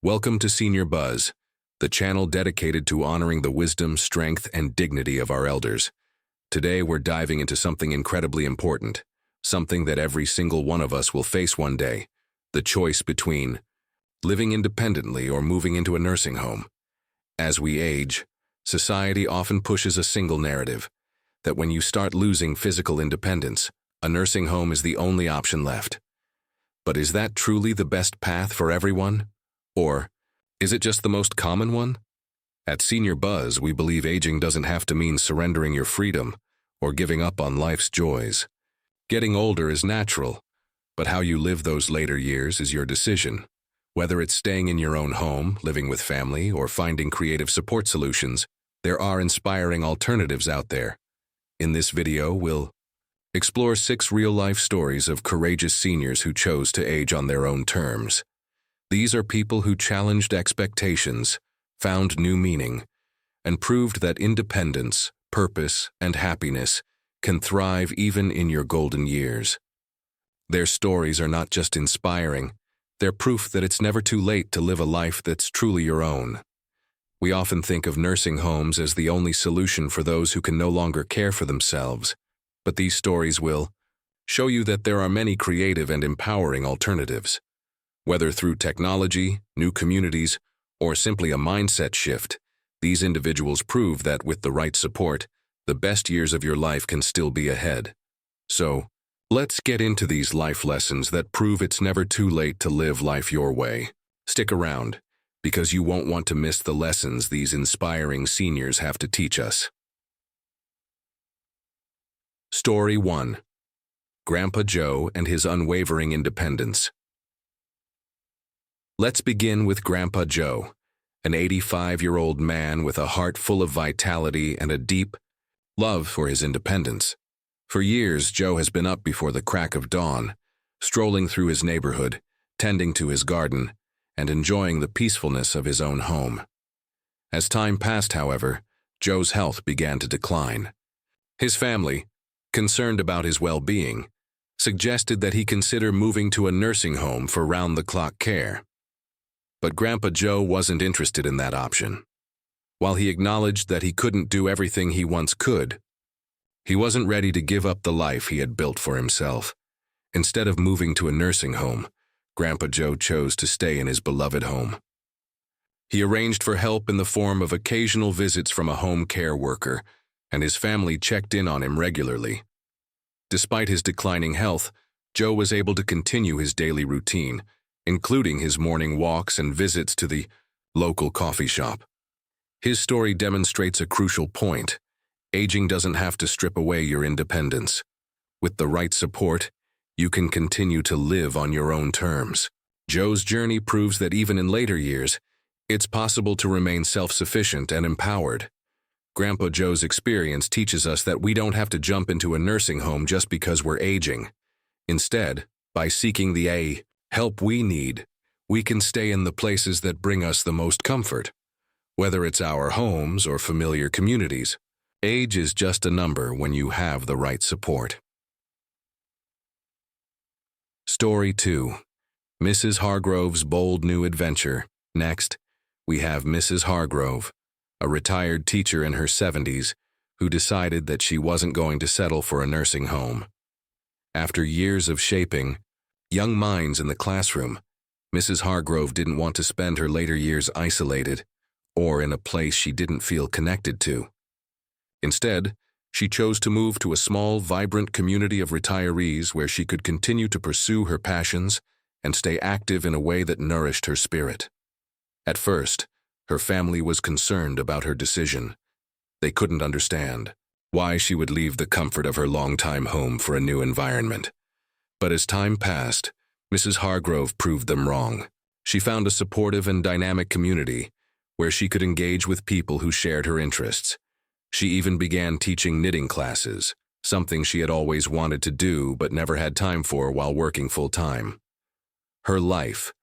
Welcome to Senior Buzz, the channel dedicated to honoring the wisdom, strength, and dignity of our elders. Today we're diving into something incredibly important, something that every single one of us will face one day, the choice between living independently or moving into a nursing home. As we age, society often pushes a single narrative, that when you start losing physical independence, a nursing home is the only option left. But is that truly the best path for everyone? Or is it just the most common one? At Senior Buzz, we believe aging doesn't have to mean surrendering your freedom or giving up on life's joys. Getting older is natural, but how you live those later years is your decision. Whether it's staying in your own home, living with family, or finding creative support solutions, there are inspiring alternatives out there. In this video, we'll explore 6 real-life stories of courageous seniors who chose to age on their own terms. These are people who challenged expectations, found new meaning, and proved that independence, purpose, and happiness can thrive even in your golden years. Their stories are not just inspiring, they're proof that it's never too late to live a life that's truly your own. We often think of nursing homes as the only solution for those who can no longer care for themselves, but these stories will show you that there are many creative and empowering alternatives. Whether through technology, new communities, or simply a mindset shift, these individuals prove that with the right support, the best years of your life can still be ahead. So, let's get into these life lessons that prove it's never too late to live life your way. Stick around, because you won't want to miss the lessons these inspiring seniors have to teach us. Story 1. Grandpa Joe and his unwavering independence. Let's begin with Grandpa Joe, an 85-year-old man with a heart full of vitality and a deep love for his independence. For years, Joe has been up before the crack of dawn, strolling through his neighborhood, tending to his garden, and enjoying the peacefulness of his own home. As time passed, however, Joe's health began to decline. His family, concerned about his well-being, suggested that he consider moving to a nursing home for round-the-clock care. But Grandpa Joe wasn't interested in that option. While he acknowledged that he couldn't do everything he once could, he wasn't ready to give up the life he had built for himself. Instead of moving to a nursing home, Grandpa Joe chose to stay in his beloved home. He arranged for help in the form of occasional visits from a home care worker, and his family checked in on him regularly. Despite his declining health, Joe was able to continue his daily routine, including his morning walks and visits to the local coffee shop. His story demonstrates a crucial point. Aging doesn't have to strip away your independence. With the right support, you can continue to live on your own terms. Joe's journey proves that even in later years, it's possible to remain self-sufficient and empowered. Grandpa Joe's experience teaches us that we don't have to jump into a nursing home just because we're aging. Instead, by seeking the help we need, we can stay in the places that bring us the most comfort. Whether it's our homes or familiar communities, age is just a number when you have the right support. Story 2. Mrs. Hargrove's bold new adventure. Next, we have Mrs. Hargrove, a retired teacher in her 70s, who decided that she wasn't going to settle for a nursing home. After years of shaping young minds in the classroom, Mrs. Hargrove didn't want to spend her later years isolated or in a place she didn't feel connected to. Instead, she chose to move to a small, vibrant community of retirees where she could continue to pursue her passions and stay active in a way that nourished her spirit. At first, her family was concerned about her decision. They couldn't understand why she would leave the comfort of her longtime home for a new environment. But as time passed, Mrs. Hargrove proved them wrong. She found a supportive and dynamic community where she could engage with people who shared her interests. She even began teaching knitting classes, something she had always wanted to do but never had time for while working full-time. Her life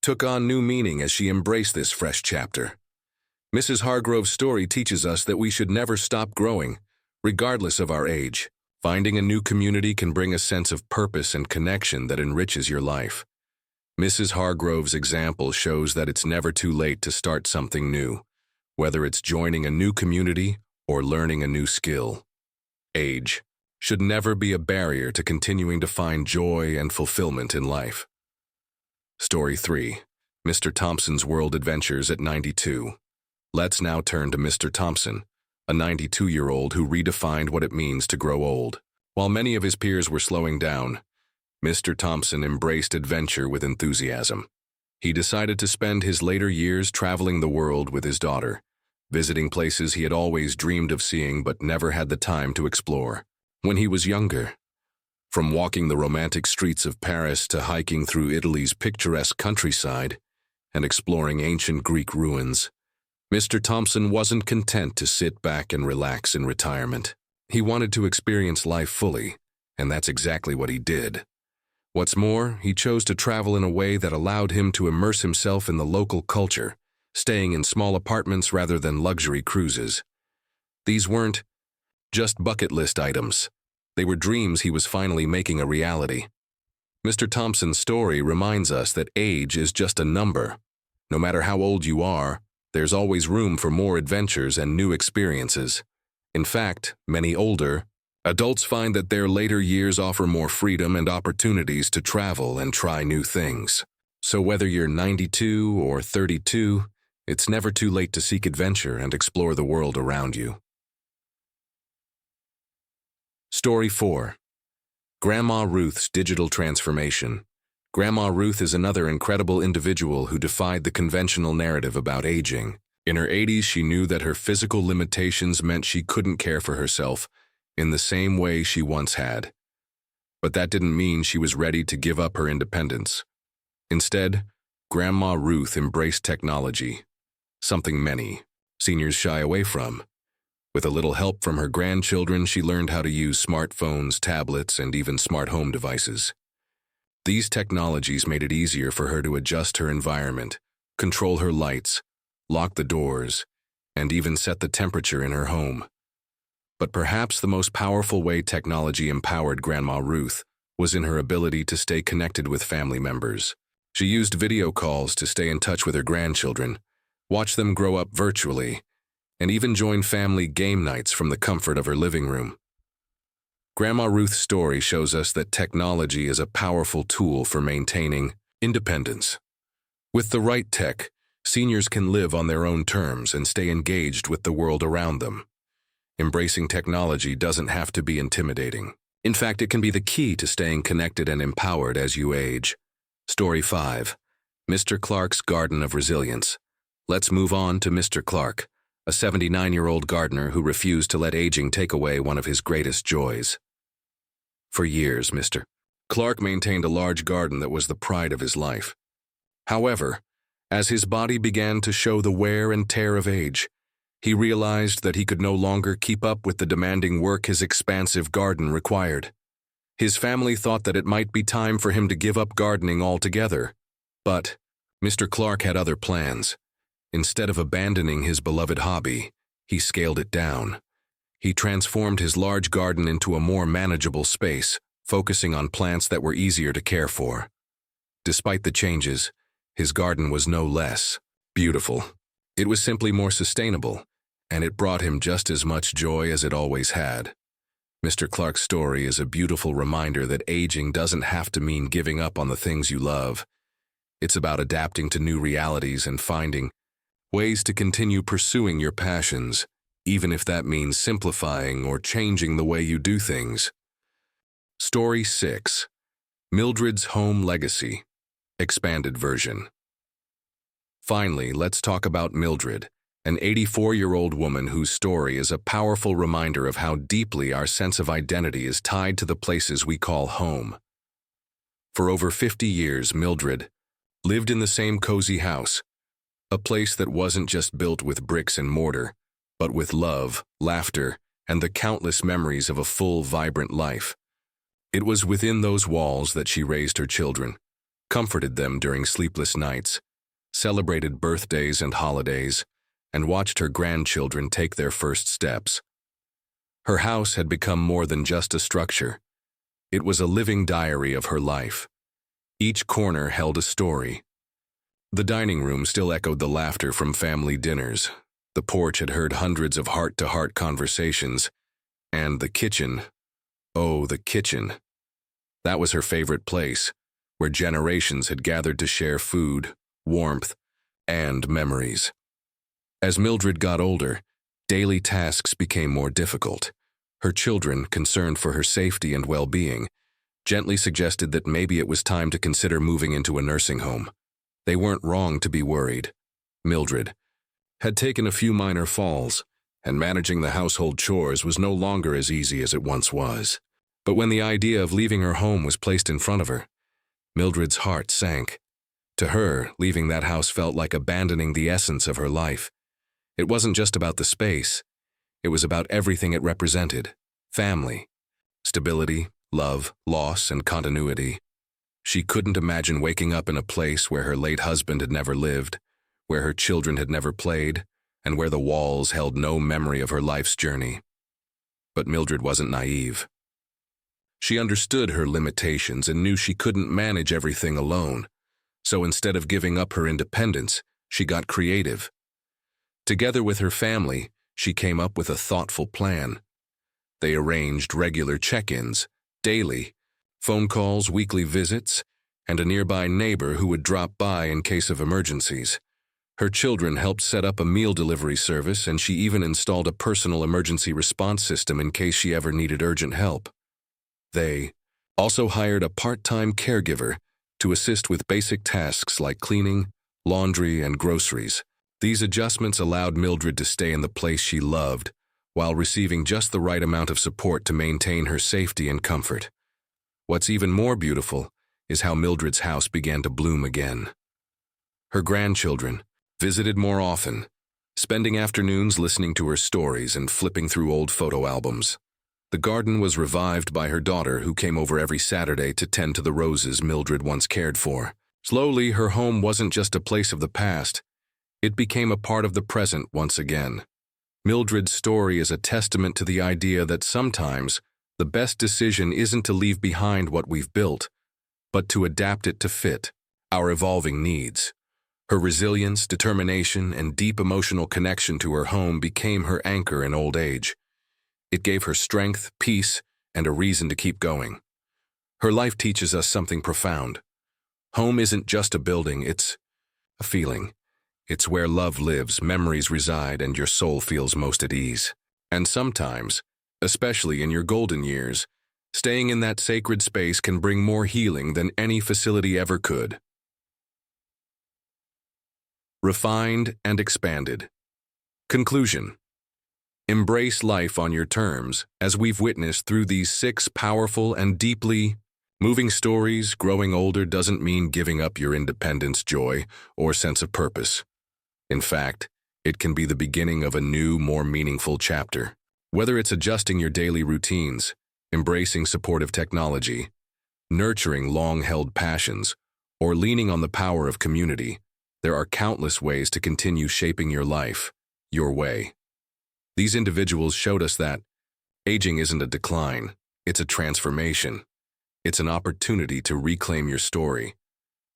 took on new meaning as she embraced this fresh chapter. Mrs. Hargrove's story teaches us that we should never stop growing, regardless of our age. Finding a new community can bring a sense of purpose and connection that enriches your life. Mrs. Hargrove's example shows that it's never too late to start something new, whether it's joining a new community or learning a new skill. Age should never be a barrier to continuing to find joy and fulfillment in life. Story 3. Mr. Thompson's World Adventures at 92. Let's now turn to Mr. Thompson, a 92-year-old who redefined what it means to grow old. While many of his peers were slowing down, Mr. Thompson embraced adventure with enthusiasm. He decided to spend his later years traveling the world with his daughter, visiting places he had always dreamed of seeing but never had the time to explore. When he was younger, from walking the romantic streets of Paris to hiking through Italy's picturesque countryside and exploring ancient Greek ruins, Mr. Thompson wasn't content to sit back and relax in retirement. He wanted to experience life fully, and that's exactly what he did. What's more, he chose to travel in a way that allowed him to immerse himself in the local culture, staying in small apartments rather than luxury cruises. These weren't just bucket list items. They were dreams he was finally making a reality. Mr. Thompson's story reminds us that age is just a number. No matter how old you are, there's always room for more adventures and new experiences. In fact, many older adults find that their later years offer more freedom and opportunities to travel and try new things. So whether you're 92 or 32, it's never too late to seek adventure and explore the world around you. Story 4. Grandma Ruth's Digital Transformation. Grandma Ruth is another incredible individual who defied the conventional narrative about aging. In her 80s, she knew that her physical limitations meant she couldn't care for herself in the same way she once had. But that didn't mean she was ready to give up her independence. Instead, Grandma Ruth embraced technology, something many seniors shy away from. With a little help from her grandchildren, she learned how to use smartphones, tablets, and even smart home devices. These technologies made it easier for her to adjust her environment, control her lights, lock the doors, and even set the temperature in her home. But perhaps the most powerful way technology empowered Grandma Ruth was in her ability to stay connected with family members. She used video calls to stay in touch with her grandchildren, watch them grow up virtually, and even join family game nights from the comfort of her living room. Grandma Ruth's story shows us that technology is a powerful tool for maintaining independence. With the right tech, seniors can live on their own terms and stay engaged with the world around them. Embracing technology doesn't have to be intimidating. In fact, it can be the key to staying connected and empowered as you age. Story 5. Mr. Clark's Garden of Resilience. Let's move on to Mr. Clark, a 79-year-old gardener who refused to let aging take away one of his greatest joys. For years, Mr. Clark maintained a large garden that was the pride of his life. However, as his body began to show the wear and tear of age, he realized that he could no longer keep up with the demanding work his expansive garden required. His family thought that it might be time for him to give up gardening altogether. But Mr. Clark had other plans. Instead of abandoning his beloved hobby, he scaled it down. He transformed his large garden into a more manageable space, focusing on plants that were easier to care for. Despite the changes, his garden was no less beautiful. It was simply more sustainable, and it brought him just as much joy as it always had. Mr. Clark's story is a beautiful reminder that aging doesn't have to mean giving up on the things you love. It's about adapting to new realities and finding ways to continue pursuing your passions, even if that means simplifying or changing the way you do things. Story 6. Mildred's Home Legacy. Expanded version. Finally, let's talk about Mildred, an 84-year-old woman whose story is a powerful reminder of how deeply our sense of identity is tied to the places we call home. For over 50 years, Mildred lived in the same cozy house, a place that wasn't just built with bricks and mortar, but with love, laughter, and the countless memories of a full, vibrant life. It was within those walls that she raised her children, comforted them during sleepless nights, celebrated birthdays and holidays, and watched her grandchildren take their first steps. Her house had become more than just a structure. It was a living diary of her life. Each corner held a story. The dining room still echoed the laughter from family dinners. The porch had heard hundreds of heart-to-heart conversations. And the kitchen, oh, the kitchen. That was her favorite place, where generations had gathered to share food, warmth, and memories. As Mildred got older, daily tasks became more difficult. Her children, concerned for her safety and well-being, gently suggested that maybe it was time to consider moving into a nursing home. They weren't wrong to be worried. Mildred had taken a few minor falls, and managing the household chores was no longer as easy as it once was. But when the idea of leaving her home was placed in front of her, Mildred's heart sank. To her, leaving that house felt like abandoning the essence of her life. It wasn't just about the space. It was about everything it represented: family, stability, love, loss, and continuity. She couldn't imagine waking up in a place where her late husband had never lived, where her children had never played, and where the walls held no memory of her life's journey. But Mildred wasn't naive. She understood her limitations and knew she couldn't manage everything alone. So instead of giving up her independence, she got creative. Together with her family, she came up with a thoughtful plan. They arranged regular check-ins, daily, phone calls, weekly visits, and a nearby neighbor who would drop by in case of emergencies. Her children helped set up a meal delivery service, and she even installed a personal emergency response system in case she ever needed urgent help. They also hired a part-time caregiver to assist with basic tasks like cleaning, laundry, and groceries. These adjustments allowed Mildred to stay in the place she loved, while receiving just the right amount of support to maintain her safety and comfort. What's even more beautiful is how Mildred's house began to bloom again. Her grandchildren visited more often, spending afternoons listening to her stories and flipping through old photo albums. The garden was revived by her daughter, who came over every Saturday to tend to the roses Mildred once cared for. Slowly, her home wasn't just a place of the past. It became a part of the present once again. Mildred's story is a testament to the idea that sometimes the best decision isn't to leave behind what we've built, but to adapt it to fit our evolving needs. Her resilience, determination, and deep emotional connection to her home became her anchor in old age. It gave her strength, peace, and a reason to keep going. Her life teaches us something profound. Home isn't just a building, it's a feeling. It's where love lives, memories reside, and your soul feels most at ease. And sometimes, especially in your golden years, staying in that sacred space can bring more healing than any facility ever could. Refined and expanded. Conclusion. Embrace life on your terms, as we've witnessed through these 6 powerful and deeply moving stories. Growing older doesn't mean giving up your independence, joy, or sense of purpose. In fact, it can be the beginning of a new, more meaningful chapter. Whether it's adjusting your daily routines, embracing supportive technology, nurturing long-held passions, or leaning on the power of community, there are countless ways to continue shaping your life, your way. These individuals showed us that aging isn't a decline, it's a transformation. It's an opportunity to reclaim your story,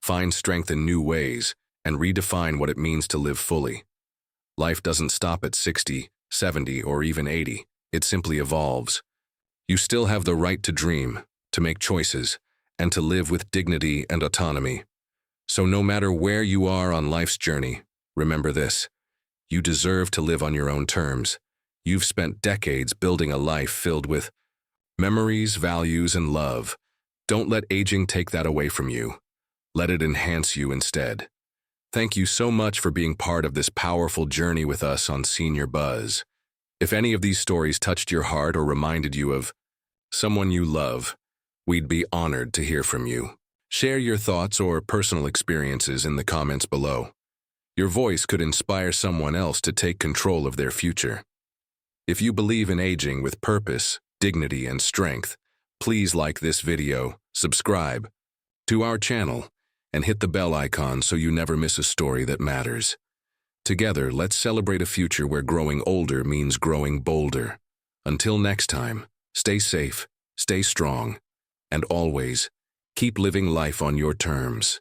find strength in new ways, and redefine what it means to live fully. Life doesn't stop at 60, 70, or even 80. It simply evolves. You still have the right to dream, to make choices, and to live with dignity and autonomy. So no matter where you are on life's journey, remember this: you deserve to live on your own terms. You've spent decades building a life filled with memories, values, and love. Don't let aging take that away from you. Let it enhance you instead. Thank you so much for being part of this powerful journey with us on Senior Buzz. If any of these stories touched your heart or reminded you of someone you love, we'd be honored to hear from you. Share your thoughts or personal experiences in the comments below. Your voice could inspire someone else to take control of their future. If you believe in aging with purpose, dignity, and strength, please like this video, subscribe to our channel, and hit the bell icon so you never miss a story that matters. Together, let's celebrate a future where growing older means growing bolder. Until next time, stay safe, stay strong, and always Keep living life on your terms.